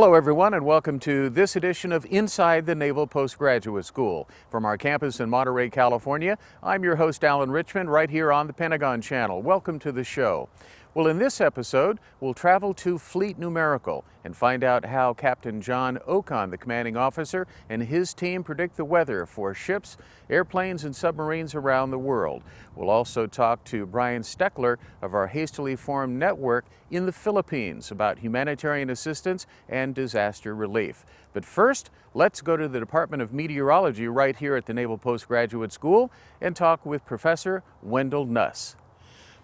Hello everyone and welcome to this edition of Inside the Naval Postgraduate School. From our campus in Monterey, California, I'm your host Alan Richmond right here on the Pentagon Channel. Welcome to the show. Well, in this episode, we'll travel to Fleet Numerical and find out how Captain John Ocon, the commanding officer, and his team predict the weather for ships, airplanes, and submarines around the world. We'll also talk to Brian Steckler of our hastily formed network in the Philippines about humanitarian assistance and disaster relief. But first, let's go to the Department of Meteorology right here at the Naval Postgraduate School and talk with Professor Wendell Nuss.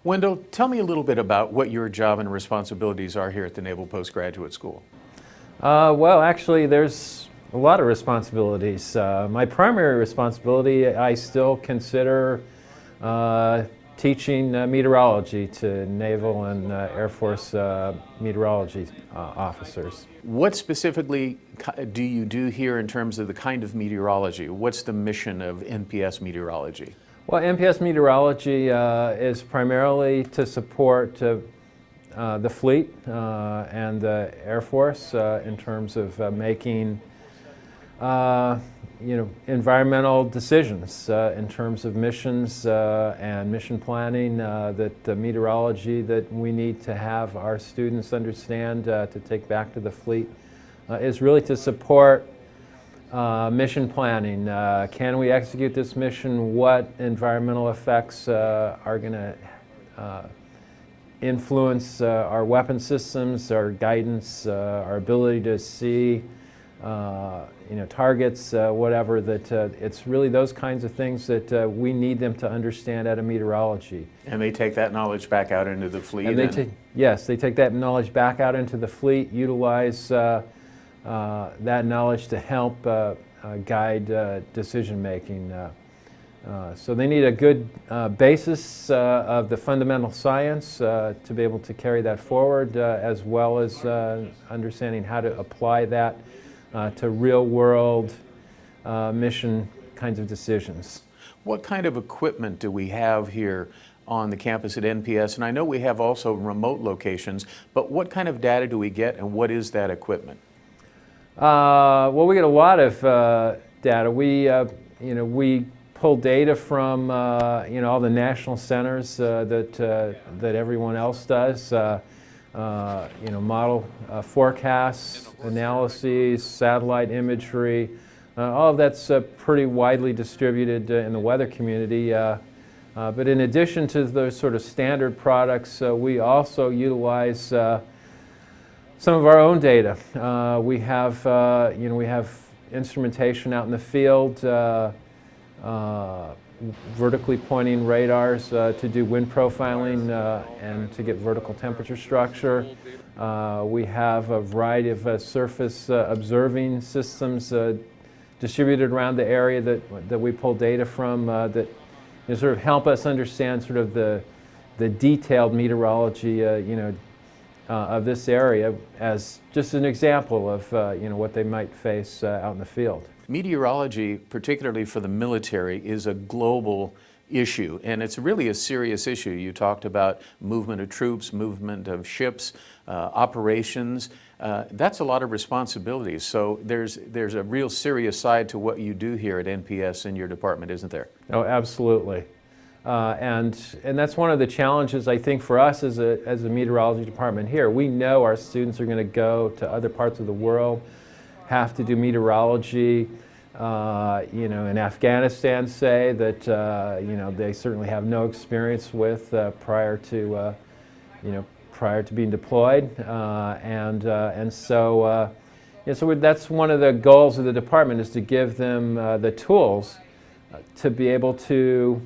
Wendell, tell me a little bit about what your job and responsibilities are here at the Naval Postgraduate School. Well, actually, there's a lot of responsibilities. My primary responsibility, I still consider teaching meteorology to Naval and Air Force meteorology officers. What specifically do you do here in terms of the kind of meteorology? What's the mission of NPS meteorology? Well, NPS meteorology is primarily to support the fleet and the Air Force in terms of making environmental decisions in terms of missions and mission planning, that the meteorology that we need to have our students understand to take back to the fleet is really to support mission planning. Can we execute this mission? What environmental effects are going to influence our weapon systems, our guidance, our ability to see targets, whatever, that it's really those kinds of things that we need them to understand out of meteorology. And they take that knowledge back out into the fleet? And yes, they take that knowledge back out into the fleet, utilize that knowledge to help guide decision making. So they need a good basis of the fundamental science to be able to carry that forward, as well as understanding how to apply that to real-world mission kinds of decisions. What kind of equipment do we have here on the campus at NPS? And I know we have also remote locations, but what kind of data do we get and what is that equipment? Well, we get a lot of data. We pull data from all the national centers that everyone else does. Model forecasts, analyses, satellite imagery. All of that's pretty widely distributed in the weather community. But in addition to those sort of standard products, we also utilize some of our own data. We have instrumentation out in the field, vertically pointing radars to do wind profiling and to get vertical temperature structure. We have a variety of surface observing systems distributed around the area that we pull data from that sort of help us understand sort of the detailed meteorology of this area as just an example of what they might face out in the field. Meteorology, particularly for the military, is a global issue, and it's really a serious issue. You talked about movement of troops, movement of ships, operations. That's a lot of responsibilities. So there's a real serious side to what you do here at NPS in your department, isn't there? Oh, absolutely. And that's one of the challenges, I think, for us as a meteorology department here. We know our students are going to go to other parts of the world, have to do meteorology, in Afghanistan, say, that they certainly have no experience with prior to being deployed, so that's one of the goals of the department, is to give them the tools to be able to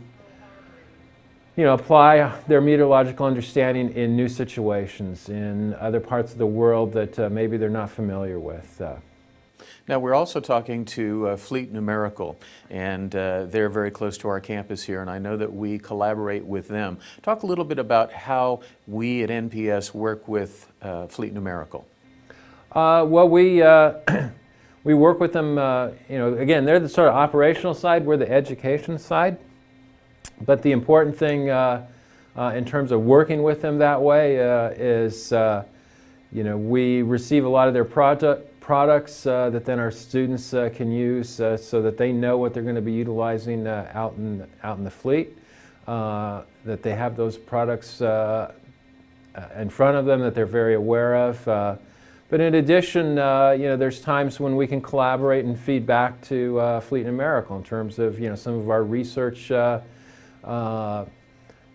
apply their meteorological understanding in new situations in other parts of the world that maybe they're not familiar with. Now, we're also talking to Fleet Numerical, and they're very close to our campus here, and I know that we collaborate with them. Talk a little bit about how we at NPS work with Fleet Numerical. Well, we work with them, again, they're the sort of operational side, we're the education side. But the important thing in terms of working with them that way is We receive a lot of their products that then our students can use so that they know what they're going to be utilizing out in the fleet, that they have those products in front of them that they're very aware of. But in addition, there's times when we can collaborate and feed back to Fleet Numerical in terms of, some of our research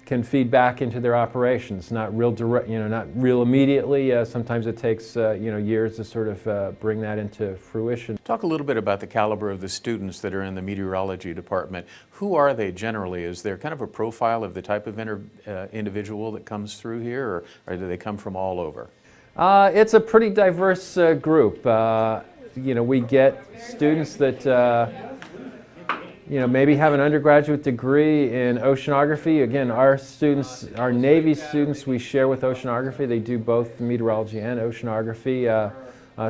can feed back into their operations. Not real direct, not real immediately. Sometimes it takes, years to sort of bring that into fruition. Talk a little bit about the caliber of the students that are in the meteorology department. Who are they generally? Is there kind of a profile of the type of individual that comes through here, or do they come from all over? It's a pretty diverse group. We get students that maybe have an undergraduate degree in oceanography. Again, our Navy students, we share with oceanography. They do both meteorology and oceanography.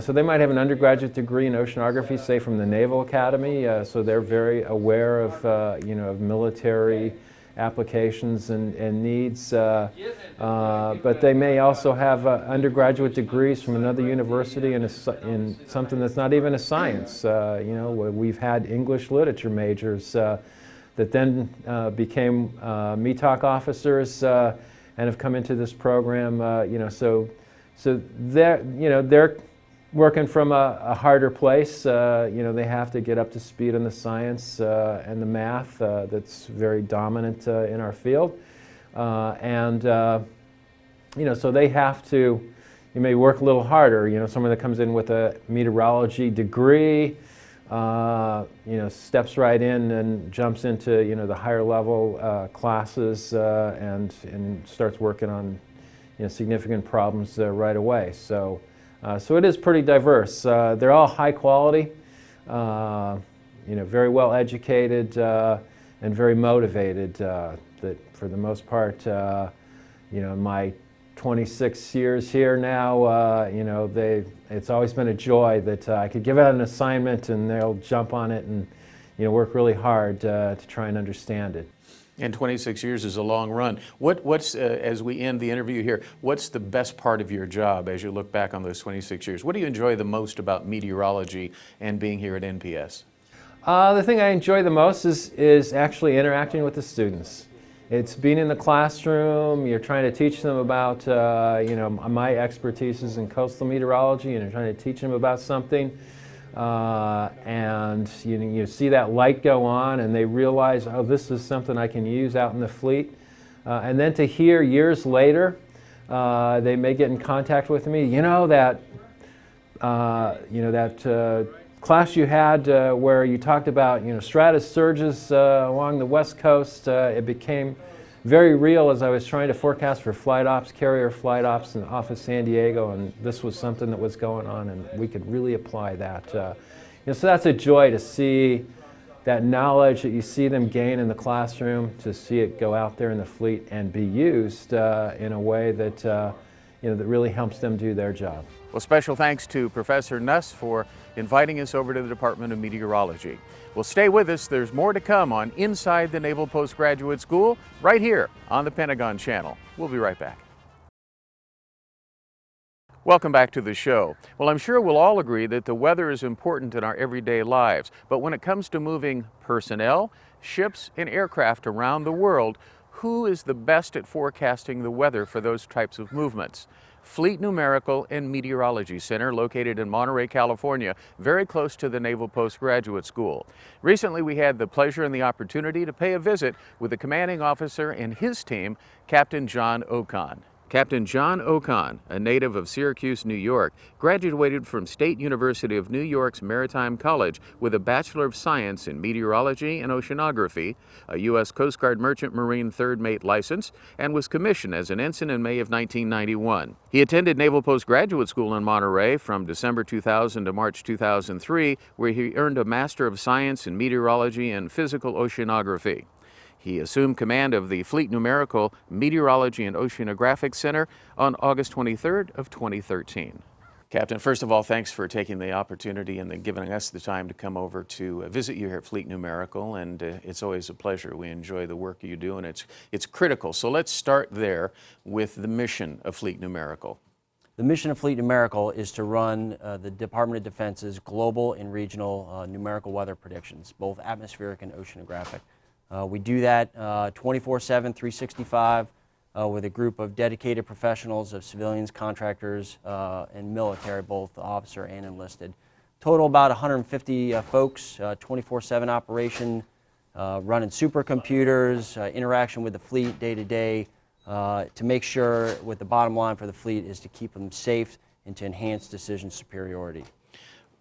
So they might have an undergraduate degree in oceanography, say from the Naval Academy. So they're very aware of, of military applications and needs. But they may also have undergraduate degrees from another university in something that's not even a science. We've had English literature majors that then became METOC officers and have come into this program. So they're working from a harder place. They have to get up to speed on the science and the math that's very dominant in our field. So they have to, may work a little harder. Someone that comes in with a meteorology degree, steps right in and jumps into, the higher level classes and starts working on, significant problems right away. So it is pretty diverse. They're all high quality, very well educated and very motivated. That for the most part, in my 26 years here now, it's always been a joy that I could give out an assignment and they'll jump on it and work really hard to try and understand it. And 26 years is a long run. What's as we end the interview here, what's the best part of your job as you look back on those 26 years? What do you enjoy the most about meteorology and being here at NPS? The thing I enjoy the most is actually interacting with the students. It's being in the classroom. You're trying to teach them about, my expertise is in coastal meteorology, and you're trying to teach them about something. And you see that light go on and they realize, oh, this is something I can use out in the fleet. And then to hear years later, they may get in contact with me, that class you had where you talked about, stratus surges along the West Coast. It became very real as I was trying to forecast for flight ops, carrier flight ops off of San Diego, and this was something that was going on, and we could really apply that. So that's a joy to see that knowledge that you see them gain in the classroom, to see it go out there in the fleet and be used in a way that that really helps them do their job. Well, special thanks to Professor Nuss for inviting us over to the Department of Meteorology. Well, stay with us. There's more to come on Inside the Naval Postgraduate School right here on the Pentagon Channel. We'll be right back. Welcome back to the show. Well, I'm sure we'll all agree that the weather is important in our everyday lives, but when it comes to moving personnel, ships, and aircraft around the world, who is the best at forecasting the weather for those types of movements? Fleet Numerical and Meteorology Center, located in Monterey, California, very close to the Naval Postgraduate School. Recently, we had the pleasure and the opportunity to pay a visit with the commanding officer and his team, Captain John Ocon. Captain John Ocon, a native of Syracuse, New York, graduated from State University of New York's Maritime College with a Bachelor of Science in Meteorology and Oceanography, a U.S. Coast Guard Merchant Marine third mate license, and was commissioned as an ensign in May of 1991. He attended Naval Postgraduate School in Monterey from December 2000 to March 2003, where he earned a Master of Science in Meteorology and Physical Oceanography. He assumed command of the Fleet Numerical Meteorology and Oceanographic Center on August 23rd of 2013. Captain, first of all, thanks for taking the opportunity and then giving us the time to come over to visit you here at Fleet Numerical, and it's always a pleasure. We enjoy the work you do, and it's critical. So let's start there with the mission of Fleet Numerical. The mission of Fleet Numerical is to run the Department of Defense's global and regional numerical weather predictions, both atmospheric and oceanographic. We do that 24/7, 365 with a group of dedicated professionals of civilians, contractors, and military, both officer and enlisted. Total about 150 folks, 24/7 operation, running supercomputers, interaction with the fleet day to day, to make sure with the bottom line for the fleet is to keep them safe and to enhance decision superiority.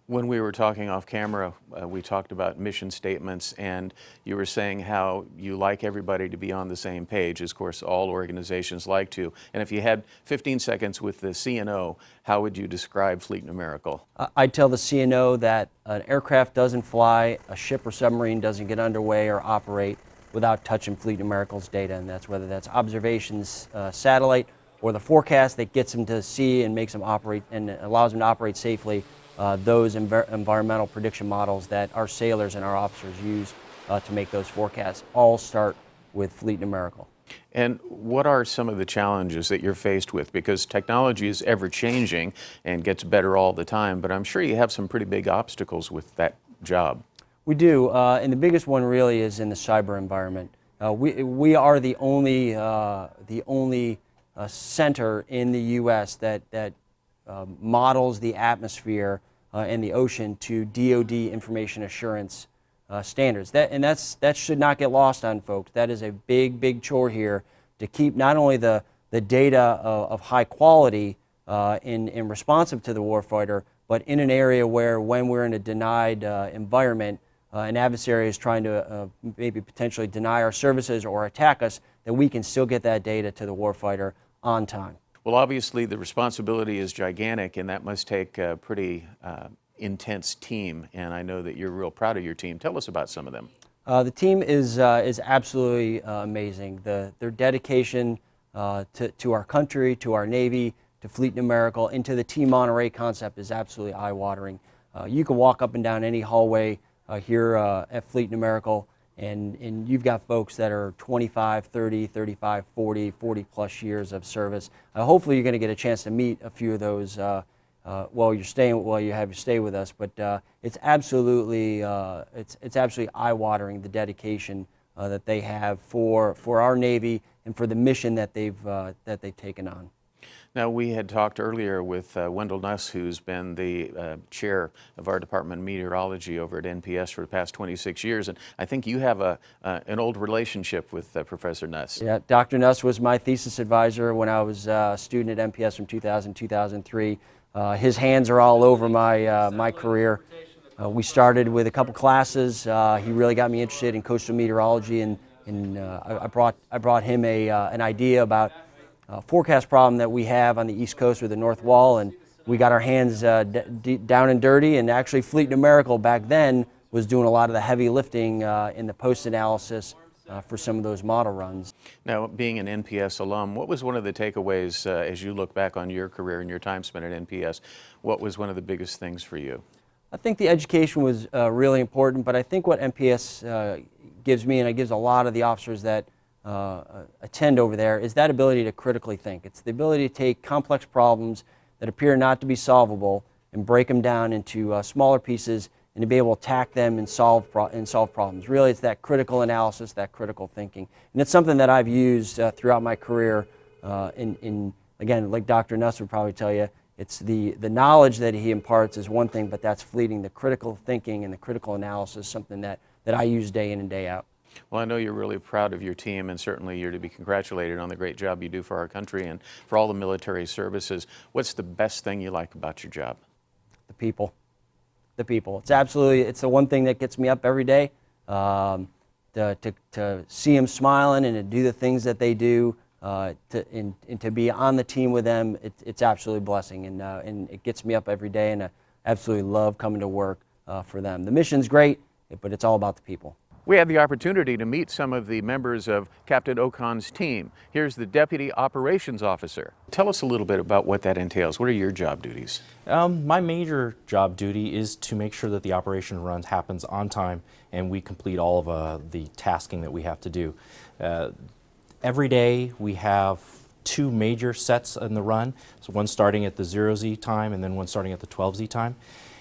When we were talking off camera, we talked about mission statements, and you were saying how you like everybody to be on the same page, as of course all organizations like to. And if you had 15 seconds with the CNO, how would you describe Fleet Numerical? I'd tell the CNO that an aircraft doesn't fly, a ship or submarine doesn't get underway or operate without touching Fleet Numerical's data, and that's whether that's observations, satellite, or the forecast that gets them to sea and makes them operate and allows them to operate safely. Those environmental prediction models that our sailors and our officers use to make those forecasts all start with Fleet Numerical. And what are some of the challenges that you're faced with? Because technology is ever changing and gets better all the time, but I'm sure you have some pretty big obstacles with that job. We do, and the biggest one really is in the cyber environment. We are the only center in the U.S. that models the atmosphere and the ocean to DoD information assurance standards. That should not get lost on folks. That is a big chore here to keep not only the data of high quality and responsive to the warfighter, but in an area where when we're in a denied environment, an adversary is trying to maybe potentially deny our services or attack us, that we can still get that data to the warfighter on time. Well, obviously the responsibility is gigantic, and that must take a pretty intense team, and I know that you're real proud of your team. Tell us about some of them. The team is absolutely amazing. Their dedication to our country, to our Navy, to Fleet Numerical, and to the Team Monterey concept is absolutely eye-watering. You can walk up and down any hallway here at Fleet Numerical, and you've got folks that are 25, 30, 35, 40 plus years of service. Hopefully you're going to get a chance to meet a few of those while you have your stay with us, but it's absolutely eye-watering, the dedication that they have for our Navy and for the mission that they've taken on. Now, we had talked earlier with Wendell Nuss, who's been the chair of our Department of Meteorology over at NPS for the past 26 years, and I think you have an old relationship with Professor Nuss. Yeah, Dr. Nuss was my thesis advisor when I was a student at NPS from 2000 2003. His hands are all over my career. We started with a couple classes. He really got me interested in coastal meteorology, and I brought him an idea about forecast problem that we have on the East Coast with the North Wall, and we got our hands down and dirty, and actually Fleet Numerical back then was doing a lot of the heavy lifting in the post-analysis for some of those model runs. Now, being an NPS alum, what was one of the takeaways as you look back on your career and your time spent at NPS? What was one of the biggest things for you? I think the education was really important, but I think what NPS gives me, and it gives a lot of the officers that attend over there, is that ability to critically think. It's the ability to take complex problems that appear not to be solvable and break them down into smaller pieces and to be able to attack them and solve problems. Really, it's that critical analysis, that critical thinking. And it's something that I've used throughout my career again, like Dr. Nuss would probably tell you, it's the knowledge that he imparts is one thing, but that's fleeting. The critical thinking and the critical analysis, something that I use day in and day out. Well, I know you're really proud of your team, and certainly you're to be congratulated on the great job you do for our country and for all the military services. What's the best thing you like about your job? The people. The people. It's the one thing that gets me up every day. To see them smiling and to do the things that they do, and to be on the team with them, it's absolutely a blessing, and it gets me up every day, and I absolutely love coming to work for them. The mission's great, but it's all about the people. We had the opportunity to meet some of the members of Captain Ocon's team. Here's the Deputy Operations Officer. Tell us a little bit about what that entails. What are your job duties? My major job duty is to make sure that the operation happens on time and we complete all of the tasking that we have to do. Every day we have two major sets in the run, so one starting at the 0Z time and then one starting at the 12Z time.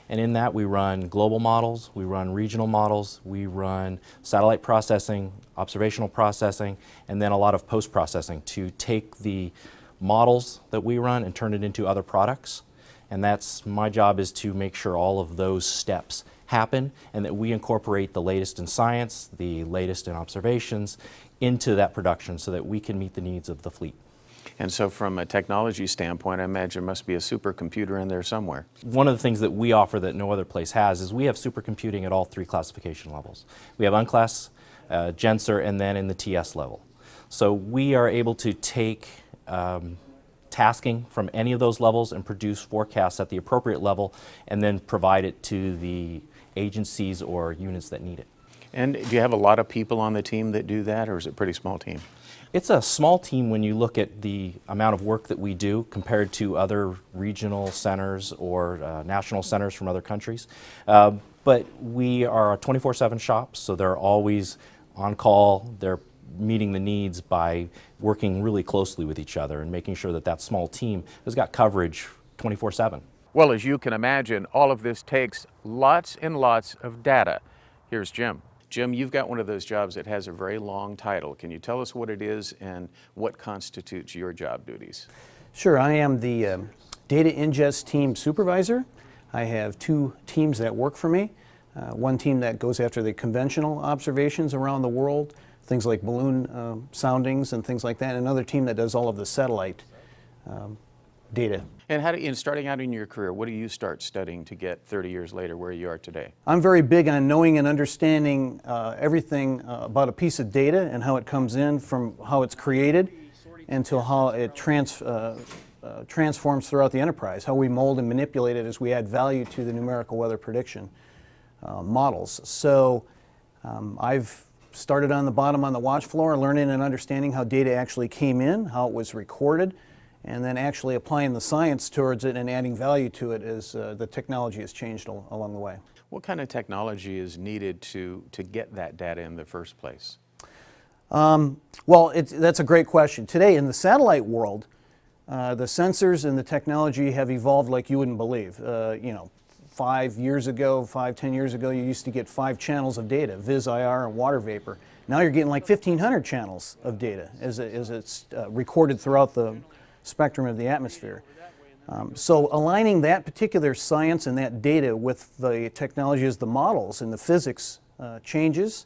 And in that we run global models, we run regional models, we run satellite processing, observational processing, and then a lot of post-processing to take the models that we run and turn it into other products. And that's my job, is to make sure all of those steps happen and that we incorporate the latest in science, the latest in observations into that production so that we can meet the needs of the fleet. And so from a technology standpoint, I imagine there must be a supercomputer in there somewhere. One of the things that we offer that no other place has is we have supercomputing at all three classification levels. We have unclass, GENSER, and then in the TS level. So we are able to take tasking from any of those levels and produce forecasts at the appropriate level and then provide it to the agencies or units that need it. And do you have a lot of people on the team that do that, or is it a pretty small team? It's a small team when you look at the amount of work that we do compared to other regional centers or national centers from other countries. But we are a 24/7 shop, so they're always on call. They're meeting the needs by working really closely with each other and making sure that that small team has got coverage 24/7. Well, as you can imagine, all of this takes lots and lots of data. Here's Jim. Jim, you've got one of those jobs that has a very long title. Can you tell us what it is and what constitutes your job duties? Sure, I am the data ingest team supervisor. I have two teams that work for me. One team that goes after the conventional observations around the world, things like balloon soundings and things like that, and another team that does all of the satellite data. And how do you, starting out in your career, what do you start studying to get 30 years later where you are today? I'm very big on knowing and understanding everything about a piece of data and how it comes in from how it's created until how it transforms throughout the enterprise, how we mold and manipulate it as we add value to the numerical weather prediction models. So I've started on the bottom on the watch floor, learning and understanding how data actually came in, how it was recorded, and then actually applying the science towards it and adding value to it as the technology has changed along the way. What kind of technology is needed to get that data in the first place? Well, that's a great question. Today in the satellite world, the sensors and the technology have evolved like you wouldn't believe. 10 years ago, you used to get 5 channels of data, Vis IR and water vapor. Now you're getting like 1,500 channels of data as it's recorded throughout the spectrum of the atmosphere. So aligning that particular science and that data with the technology as the models and the physics changes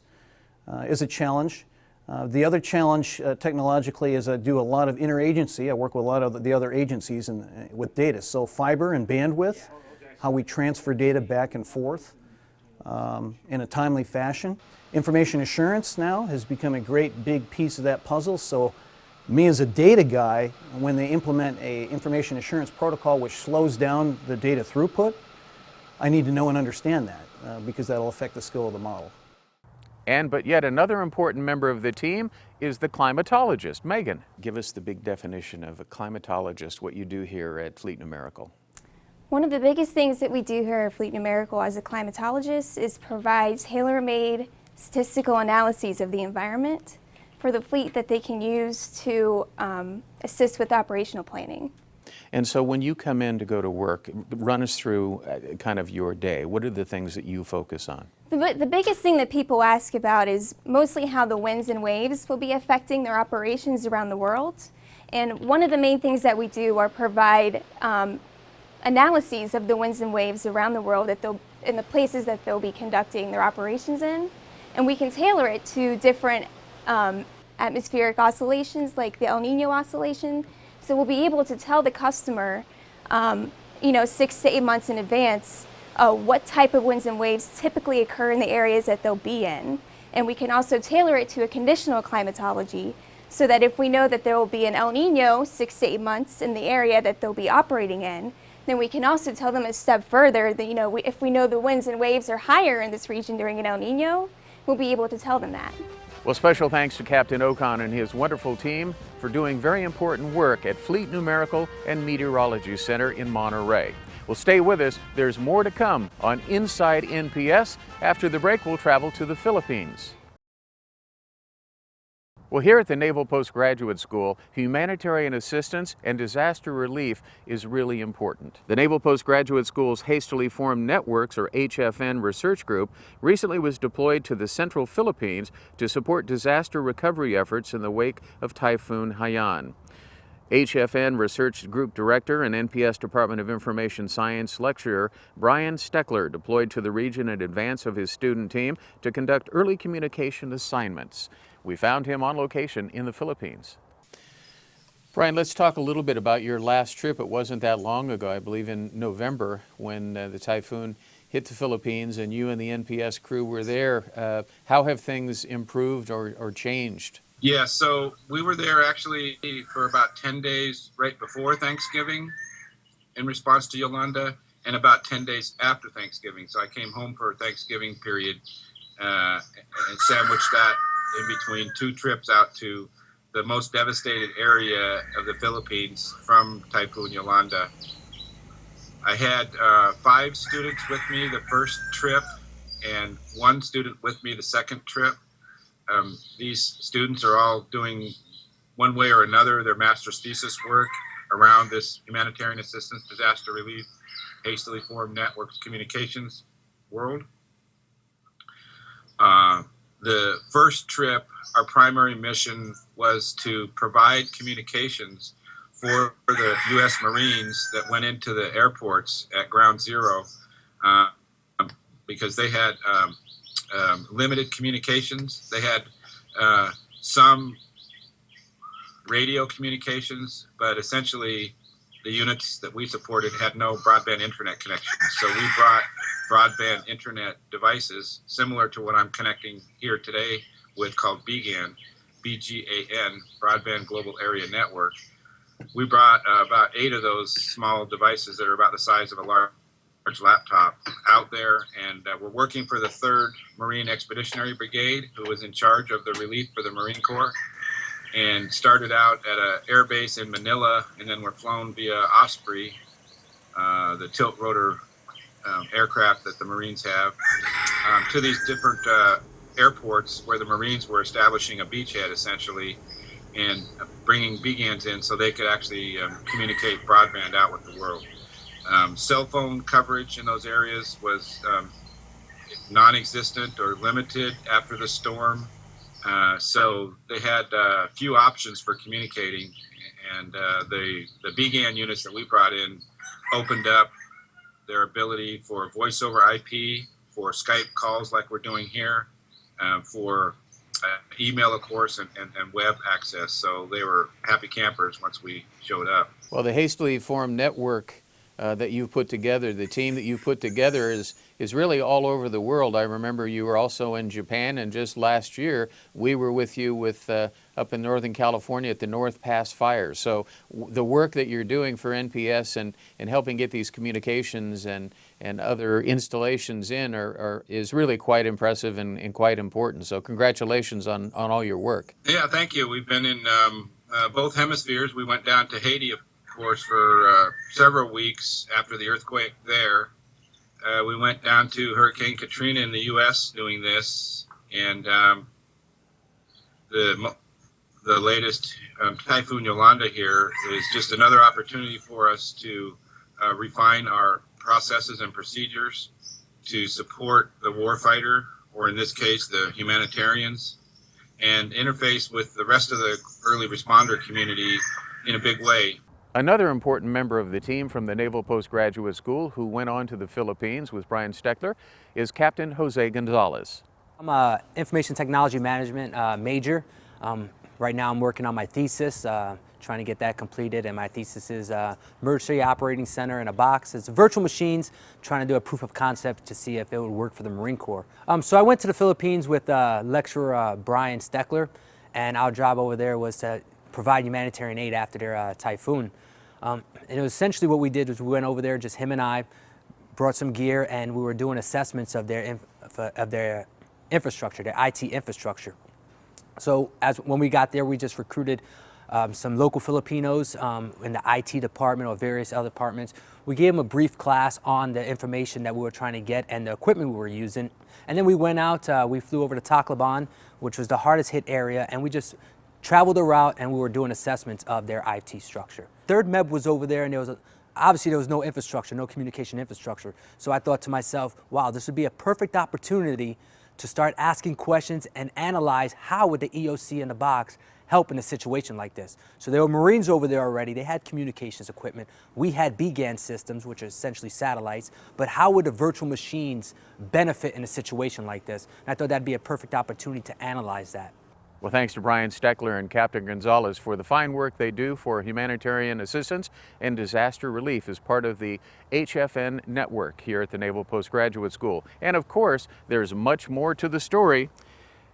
is a challenge. The other challenge technologically is I do a lot of interagency. I work with a lot of the other agencies with data. So fiber and bandwidth, how we transfer data back and forth in a timely fashion. Information assurance now has become a great big piece of that puzzle. So me as a data guy, when they implement a information assurance protocol which slows down the data throughput, I need to know and understand that because that'll affect the skill of the model. But yet another important member of the team is the climatologist. Megan, give us the big definition of a climatologist, what you do here at Fleet Numerical. One of the biggest things that we do here at Fleet Numerical as a climatologist is provide tailor-made statistical analyses of the environment for the fleet that they can use to assist with operational planning. And so when you come in to go to work, run us through kind of your day. What are the things that you focus on? The biggest thing that people ask about is mostly how the winds and waves will be affecting their operations around the world. And one of the main things that we do are provide analyses of the winds and waves around the world in the places that they'll be conducting their operations in. And we can tailor it to different atmospheric oscillations like the El Nino oscillation. So we'll be able to tell the customer, 6 to 8 months in advance what type of winds and waves typically occur in the areas that they'll be in. And we can also tailor it to a conditional climatology so that if we know that there will be an El Nino 6 to 8 months in the area that they'll be operating in, then we can also tell them a step further that, if we know the winds and waves are higher in this region during an El Nino, we'll be able to tell them that. Well, special thanks to Captain Ocon and his wonderful team for doing very important work at Fleet Numerical and Meteorology Center in Monterey. Well, stay with us. There's more to come on Inside NPS. After the break, we'll travel to the Philippines. Well, here at the Naval Postgraduate School, humanitarian assistance and disaster relief is really important. The Naval Postgraduate School's Hastily Formed Networks, or HFN, research group recently was deployed to the central Philippines to support disaster recovery efforts in the wake of Typhoon Haiyan. HFN Research Group Director and NPS Department of Information Science lecturer Brian Steckler deployed to the region in advance of his student team to conduct early communication assignments. We found him on location in the Philippines. Brian, let's talk a little bit about your last trip. It wasn't that long ago, I believe in November, when the typhoon hit the Philippines and you and the NPS crew were there. How have things improved or changed? Yeah, so we were there actually for about 10 days right before Thanksgiving in response to Yolanda, and about 10 days after Thanksgiving. So I came home for a Thanksgiving period and sandwiched that in between two trips out to the most devastated area of the Philippines from Typhoon Yolanda. I had 5 students with me the first trip and 1 student with me the second trip. These students are all doing, one way or another, their master's thesis work around this humanitarian assistance, disaster relief, hastily formed networks communications world. The first trip, our primary mission was to provide communications for the U.S. Marines that went into the airports at Ground Zero because they had limited communications. They had some radio communications, but essentially the units that we supported had no broadband internet connection. So we brought broadband internet devices similar to what I'm connecting here today with, called BGAN, B-G-A-N, Broadband Global Area Network. We brought about 8 of those small devices that are about the size of a large laptop out there, and we're working for the 3rd Marine Expeditionary Brigade, who was in charge of the relief for the Marine Corps, and started out at an air base in Manila, and then were flown via Osprey, the tilt rotor aircraft that the Marines have, to these different airports where the Marines were establishing a beachhead essentially, and bringing BGANs in so they could actually communicate broadband out with the world. Cell phone coverage in those areas was non-existent or limited after the storm. So they had few options for communicating, and the BGAN units that we brought in opened up their ability for voice over IP, for Skype calls like we're doing here, for email, of course, and web access. So they were happy campers once we showed up. Well, the Hastily Formed Network that you've put together, the team that you've put together is really all over the world. I remember you were also in Japan, and just last year we were with you with up in Northern California at the North Pass fires. So the work that you're doing for NPS and helping get these communications and other installations in is really quite impressive and quite important. So congratulations on all your work. Yeah, thank you. We've been in both hemispheres. We went down to Haiti, of course, for several weeks after the earthquake there. We went down to Hurricane Katrina in the U.S. doing this, and the latest Typhoon Yolanda here is just another opportunity for us to refine our processes and procedures to support the warfighter, or in this case, the humanitarians, and interface with the rest of the early responder community in a big way. Another important member of the team from the Naval Postgraduate School who went on to the Philippines with Brian Steckler is Captain Jose Gonzalez. I'm an information technology management major. Right now I'm working on my thesis, trying to get that completed, and my thesis is Emergency Operating Center in a box. It's virtual machines, trying to do a proof of concept to see if it would work for the Marine Corps. So I went to the Philippines with lecturer Brian Steckler, and our job over there was to provide humanitarian aid after their typhoon. And it was essentially what we did was we went over there, just him and I, brought some gear, and we were doing assessments of their infrastructure, their IT infrastructure. So when we got there, we just recruited some local Filipinos in the IT department or various other departments. We gave them a brief class on the information that we were trying to get and the equipment we were using. And then we went out, we flew over to Tacloban, which was the hardest hit area, and we just traveled the route, and we were doing assessments of their IT structure. 3rd Med was over there, and obviously there was no infrastructure, no communication infrastructure. So I thought to myself, wow, this would be a perfect opportunity to start asking questions and analyze how would the EOC in the box help in a situation like this. So there were Marines over there already. They had communications equipment. We had BGAN systems, which are essentially satellites. But how would the virtual machines benefit in a situation like this? And I thought that'd be a perfect opportunity to analyze that. Well, thanks to Brian Steckler and Captain Gonzalez for the fine work they do for humanitarian assistance and disaster relief as part of the HFN network here at the Naval Postgraduate School. And of course, there's much more to the story.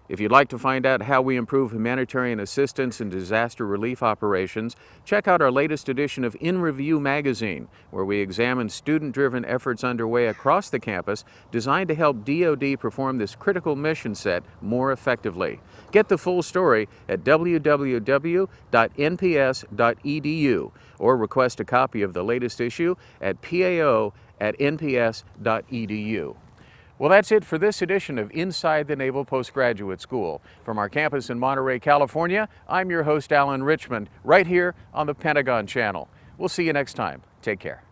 If you'd like to find out how we improve humanitarian assistance and disaster relief operations, check out our latest edition of In Review magazine, where we examine student-driven efforts underway across the campus designed to help DoD perform this critical mission set more effectively. Get the full story at www.nps.edu or request a copy of the latest issue at pao@nps.edu. Well, that's it for this edition of Inside the Naval Postgraduate School. From our campus in Monterey, California, I'm your host, Alan Richmond, right here on the Pentagon Channel. We'll see you next time. Take care.